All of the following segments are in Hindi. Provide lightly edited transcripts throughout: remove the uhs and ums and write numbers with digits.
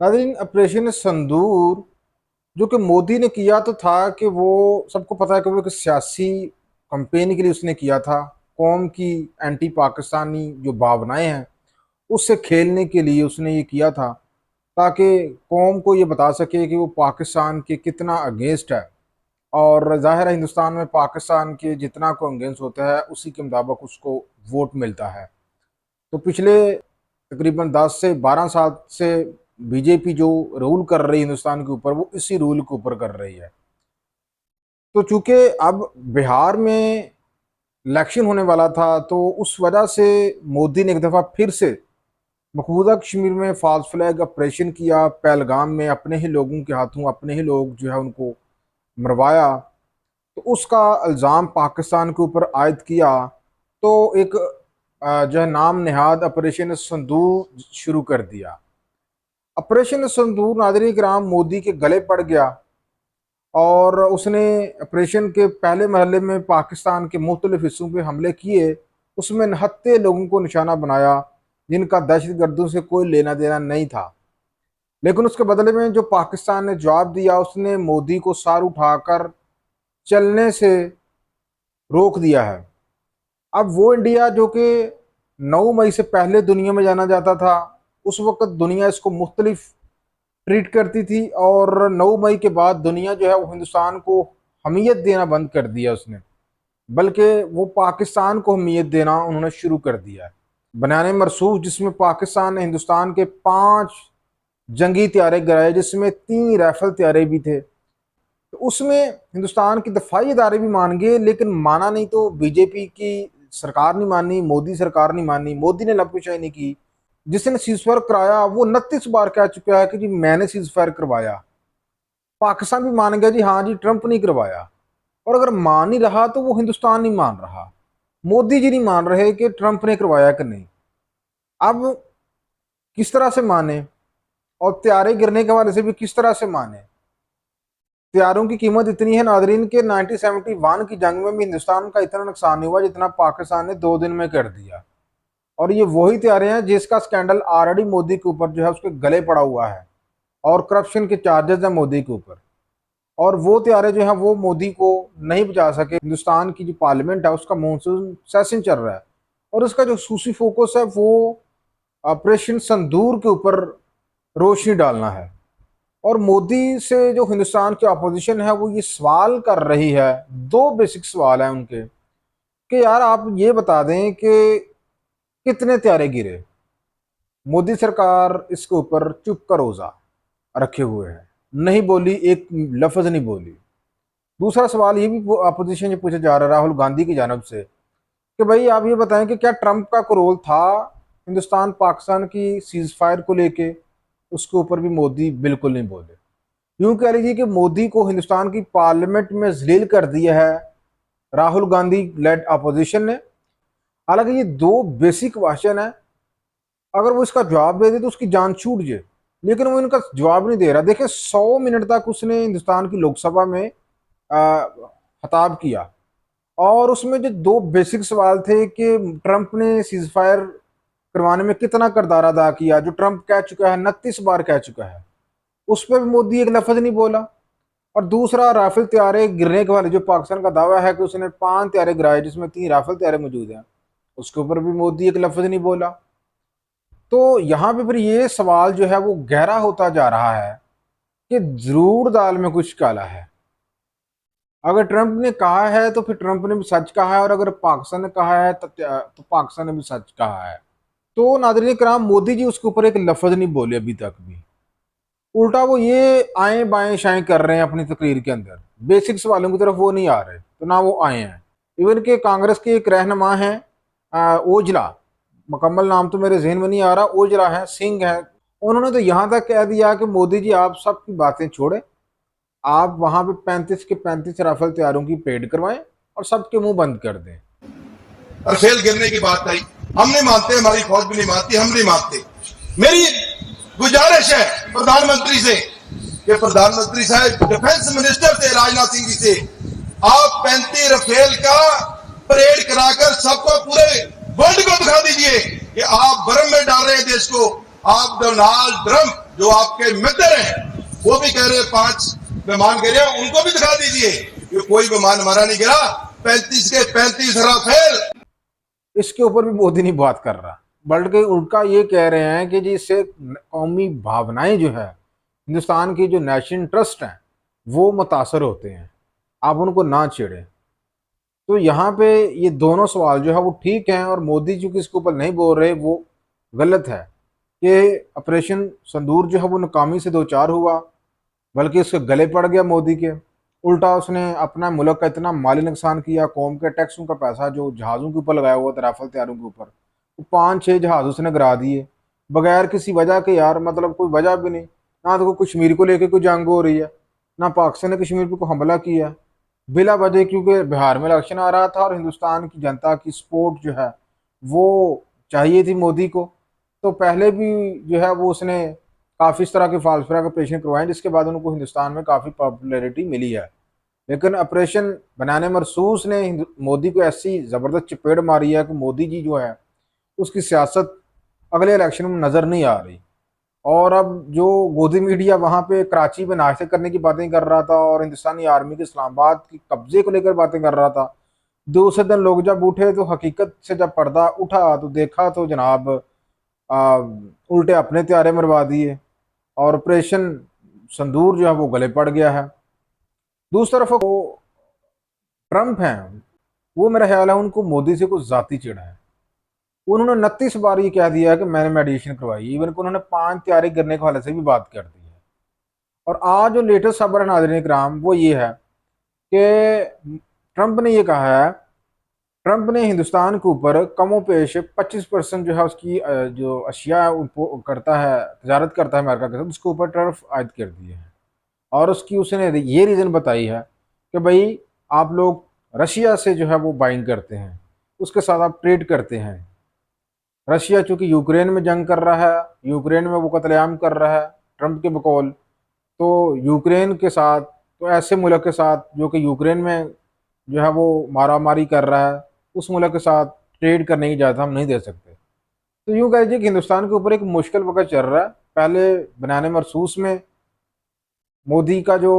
नाज़रीन, ऑपरेशन संदूर जो कि मोदी ने किया तो था कि वो सबको पता है कि वो एक सियासी कंपेन के लिए उसने किया था। कौम की एंटी पाकिस्तानी जो भावनाएं हैं उससे खेलने के लिए उसने ये किया था, ताकि कौम को ये बता सके कि वो पाकिस्तान के कितना अगेंस्ट है। और जाहिर है हिंदुस्तान में पाकिस्तान के जितना को अगेंस्ट होता है उसी के मुताबिक उसको वोट मिलता है। तो पिछले तकरीबन 10 से 12 साल से बीजेपी जो रूल कर रही है हिंदुस्तान के ऊपर, वो इसी रूल के ऊपर कर रही है। तो चूंकि अब बिहार में इलेक्शन होने वाला था, तो उस वजह से मोदी ने एक दफ़ा फिर से मकबूजा कश्मीर में फॉल्स फ्लैग ऑपरेशन किया। पहलगाम में अपने ही लोगों के हाथों अपने ही लोग जो है उनको मरवाया। तो उसका इल्ज़ाम पाकिस्तान के ऊपर आयद किया। तो एक जो है नाम नहाद ऑपरेशन संदूर शुरू कर दिया। ऑपरेशन संदूर नादरी कराम मोदी के गले पड़ गया और उसने ऑपरेशन के पहले महल्ले में पाकिस्तान के मुख्तलिफ हिस्सों पे हमले किए। उसमें निहत्थे लोगों को निशाना बनाया जिनका दहशत गर्दों से कोई लेना देना नहीं था। लेकिन उसके बदले में जो पाकिस्तान ने जवाब दिया, उसने मोदी को सार उठाकर चलने से रोक दिया है। अब वो इंडिया जो कि 9 मई से पहले दुनिया में जाना जाता था, उस वक्त दुनिया इसको मुख्तलिफ ट्रीट करती थी, और 9 मई के बाद दुनिया जो है वो हिंदुस्तान को हमीयत देना बंद कर दिया उसने, बल्कि वो पाकिस्तान को हमीयत देना उन्होंने शुरू कर दिया है। बनाने मरसूख जिसमें पाकिस्तान ने हिंदुस्तान के 5 जंगी त्यारे गिराए, जिसमें 3 राइफल त्यारे भी थे। तो उसमें हिंदुस्तान के दफाई इदारे भी मान गए, लेकिन माना नहीं। तो बीजेपी की सरकार नहीं मानी, मोदी सरकार नहीं मानी, मोदी ने लपकुशाई नहीं की। जिसने सीज फायर कराया वो 29 बार कह चुका है कि जी मैंने सीज फायर करवाया। पाकिस्तान भी मान गया जी हाँ जी ट्रंप नहीं करवाया। और अगर मान ही रहा तो वो हिंदुस्तान नहीं मान रहा, मोदी जी नहीं मान रहे कि ट्रंप ने करवाया कि नहीं। अब किस तरह से माने, और त्यारे गिरने के हवाले से भी किस तरह से माने। तैयारों की कीमत इतनी है नादरीन के 1971 की जंग में भी हिंदुस्तान का इतना नुकसान नहीं हुआ जितना पाकिस्तान ने 2 दिन में कर दिया। और ये वही तैयारे हैं जिसका स्कैंडल ऑलरेडी मोदी के ऊपर जो है उसके गले पड़ा हुआ है, और करप्शन के चार्जेस हैं मोदी के ऊपर। और वो तैयारे जो है वो मोदी को नहीं बचा सके। हिंदुस्तान की जो पार्लियामेंट है उसका मानसून सेशन चल रहा है, और उसका जो सूसी फोकस है वो ऑपरेशन संदूर के ऊपर रोशनी डालना है। और मोदी से जो हिंदुस्तान की अपोजिशन है वो ये सवाल कर रही है, 2 बेसिक सवाल हैं उनके, कि यार आप ये बता दें कि कितने त्यारे गिरे। मोदी सरकार इसके ऊपर चुप का रोजा रखे हुए है, नहीं बोली, एक लफ्ज नहीं बोली। दूसरा सवाल ये भी अपोजिशन से पूछा जा रहा है राहुल गांधी की जानब से, कि भाई आप ये बताएं कि क्या ट्रंप का कोई रोल था हिंदुस्तान पाकिस्तान की सीज फायर को लेके। उसके ऊपर भी मोदी बिल्कुल नहीं बोले। यूं कह लीजिए कि मोदी को हिंदुस्तान की पार्लियामेंट में जलील कर दिया है राहुल गांधी लेड अपोजिशन ने। हालांकि ये 2 बेसिक क्वेश्चन है, अगर वो इसका जवाब दे दे तो उसकी जान छूट जाए, लेकिन वो इनका जवाब नहीं दे रहा। देखिए 100 मिनट तक उसने हिंदुस्तान की लोकसभा में खताब किया, और उसमें जो 2 बेसिक सवाल थे कि ट्रंप ने सीज फायर करवाने में कितना किरदार अदा किया, जो ट्रंप कह चुका है, 29 बार कह चुका है, उस पर भी मोदी एक लफ्ज नहीं बोला। और दूसरा राफेल त्यारे गिरने के वाले जो पाकिस्तान का दावा है कि उसने 5 त्यारे गिराए जिसमें 3 राफेल त्यारे मौजूद हैं, उसके ऊपर भी मोदी एक लफ्ज नहीं बोला। तो यहाँ पे फिर ये सवाल जो है वो गहरा होता जा रहा है कि जरूर दाल में कुछ काला है। अगर ट्रंप ने कहा है तो फिर ट्रंप ने भी सच कहा है, और अगर पाकिस्तान ने कहा है तो पाकिस्तान ने भी सच कहा है। तो नादरीन कराम, मोदी जी उसके ऊपर एक लफ्ज नहीं बोले अभी तक भी। उल्टा वो ये आए बाएं शाएं कर रहे हैं अपनी तकरीर के अंदर, बेसिक सवालों की तरफ वो नहीं आ रहे, तो ना वो आए हैं। इवन के कांग्रेस के एक रहनुमा हैं ओजला, मुकम्मल नाम तो मेरे जहन में नहीं आ रहा, ओजला है, सिंह है। उन्होंने तो यहाँ तक कह दिया कि मोदी जी आप सबकी बातें छोड़े, आप वहां पे 35 के 35 राफेल तैयारों की पेड करवाएं और सबके मुंह बंद कर दें। राफेल गिरने की बात आई, हम नहीं मानते, हमारी फौज भी नहीं मानती, हम नहीं मानते। मेरी गुजारिश है प्रधानमंत्री से कि प्रधानमंत्री साहब डिफेंस मिनिस्टर थे राजनाथ सिंह जी से, आप 35 राफेल का परेड कराकर सबको पूरे वर्ल्ड को दिखा दीजिए कि आप भ्रम में डाल रहे हैं देश को। आप डोनाल्ड ट्रंप जो आपके मित्र हैं वो भी कह रहे हैं 5 विमान गिरे, उनको भी दिखा दीजिए कि कोई विमान हमारा नहीं गिरा। 35 के 35 राफेल। इसके ऊपर भी मोदी नहीं बात कर रहा, बल्कि उल्टा ये कह रहे हैं कि जी इससे कौमी भावनाएं जो है, हिंदुस्तान की जो नेशनल इंटरेस्ट हैं वो मुतासर होते हैं, आप उनको ना छेड़ें। तो यहाँ पे ये दोनों सवाल जो है वो ठीक हैं, और मोदी जी इसके ऊपर नहीं बोल रहे वो गलत है कि ऑपरेशन संदूर जो है वो नाकामी से दो चार हुआ, बल्कि उसके गले पड़ गया मोदी के। उल्टा उसने अपना मुल्क का इतना माली नुकसान किया, कौम के टैक्सों का पैसा जो जहाज़ों के ऊपर लगाया हुआ था, राफेल तैयारों के ऊपर, वो 5-6 जहाज़ उसने गिरा दिए बगैर किसी वजह के यार, मतलब कोई वजह भी नहीं। ना तो कोई कश्मीर को लेकर कोई जंग हो रही है, ना पाकिस्तान ने कश्मीर पर कोई हमला किया बिला वजह, क्योंकि बिहार में इलेक्शन आ रहा था और हिंदुस्तान की जनता की सपोर्ट जो है वो चाहिए थी मोदी को। तो पहले भी जो है वो उसने काफ़ी इस तरह के फालफिरा के ऑपरेशन करवाए, जिसके बाद उनको हिंदुस्तान में काफ़ी पॉपुलैरिटी मिली है। लेकिन ऑपरेशन बनाने मरसूस ने मोदी को ऐसी ज़बरदस्त चपेट मारी है कि मोदी जी जो है उसकी सियासत अगले इलेक्शन में नज़र नहीं आ रही। और अब जो गोदी मीडिया वहाँ पे कराची में नाश्ते करने की बातें कर रहा था और हिंदुस्तानी आर्मी के इस्लामाबाद की कब्जे को लेकर बातें कर रहा था, दूसरे दिन लोग जब उठे तो हकीकत से जब पर्दा उठा तो देखा तो जनाब आ, उल्टे अपने त्यारे मरवा दिए और ऑपरेशन संदूर जो है वो गले पड़ गया है। दूसरी तरफ वो ट्रंप हैं, वो मेरा ख्याल है उनको मोदी से कुछ ज़ाती चिढ़ है। उन्होंने 29 बार ये कह दिया कि मैंने मेडिटेशन करवाई, इवन को उन्होंने 5 तैयारी करने के हवाले से भी बात कर दी है। और आज जो लेटेस्ट खबर है नाज़रीन इकराम वो ये है कि ट्रंप ने ये कहा है, ट्रंप ने हिंदुस्तान के ऊपर कमो पेश 25% जो है उसकी जो अशिया करता है, तजारत करता है अमेरिका के साथ, उसके ऊपर टर्फ आयद कर दिए हैं। और उसकी उसने ये रीज़न बताई है कि भाई आप लोग रशिया से जो है वो बाइंग करते हैं, उसके साथ आप ट्रेड करते हैं। रशिया चूंकि यूक्रेन में जंग कर रहा है, यूक्रेन में वो कत्लेआम कर रहा है ट्रंप के बकौल, तो यूक्रेन के साथ, तो ऐसे मुल्क के साथ जो कि यूक्रेन में जो है वो मारा मारी कर रहा है, उस मुल्क के साथ ट्रेड करने की इजाज़त हम नहीं दे सकते। तो यूँ कह लीजिए कि हिंदुस्तान के ऊपर एक मुश्किल वक्त चल रहा है। पहले बनाने मरसूस में मोदी का जो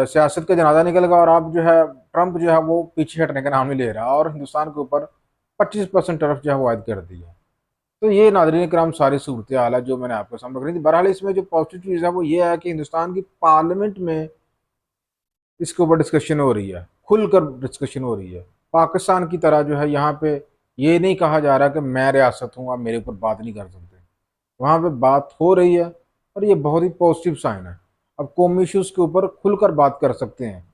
सियासत का जनाजा निकल गया, और अब जो है ट्रंप जो है वो पीछे हटने का नाम नहीं ले रहा और हिंदुस्तान के ऊपर 25% टर्फ जो है वो आयद कर दी है। तो ये नाज़रीन करम सारी सूरत हाल है जो मैंने आपको सामने रखी थी। बहरहाल इसमें जो पॉजिटिव चीज़ है वो ये है कि हिंदुस्तान की पार्लियामेंट में इसके ऊपर डिस्कशन हो रही है, खुलकर डिस्कशन हो रही है। पाकिस्तान की तरह जो है यहाँ पे ये नहीं कहा जा रहा कि मैं रियासत हूँ, आप मेरे ऊपर बात नहीं कर सकते। वहाँ पे बात हो रही है और ये बहुत ही पॉजिटिव साइन है। अब कौमी इशूज़ के ऊपर खुलकर बात कर सकते हैं।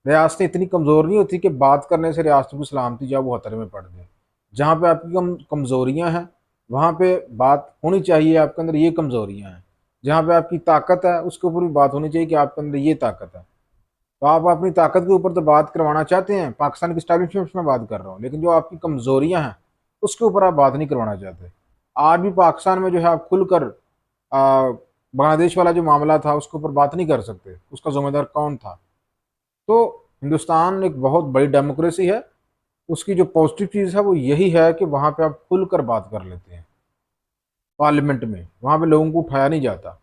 रियासतें इतनी कमज़ोर नहीं होती कि बात करने से रियासतों की सलामती जो है वो खतरे में पड़ जाए। जहाँ पे आपकी कमज़ोरियाँ हैं वहाँ पे बात होनी चाहिए, आपके अंदर ये कमज़ोरियाँ हैं। जहाँ पे आपकी ताकत है उसके ऊपर भी बात होनी चाहिए कि आपके अंदर ये ताकत है। तो आप अपनी ताकत के ऊपर तो बात करवाना चाहते हैं, पाकिस्तान की इस्टेब्लिशमेंट में बात कर रहा हूँ, लेकिन जो आपकी कमज़ोरियाँ हैं उसके ऊपर आप बात नहीं करवाना चाहते। आज भी पाकिस्तान में जो है आप खुलकर बांग्लादेश वाला जो मामला था उसके ऊपर बात नहीं कर सकते, उसका ज़िम्मेदार कौन था। तो हिंदुस्तान एक बहुत बड़ी डेमोक्रेसी है, उसकी जो पॉजिटिव चीज़ है वो यही है कि वहाँ पे आप खुलकर बात कर लेते हैं पार्लियामेंट में, वहाँ पे लोगों को उठाया नहीं जाता।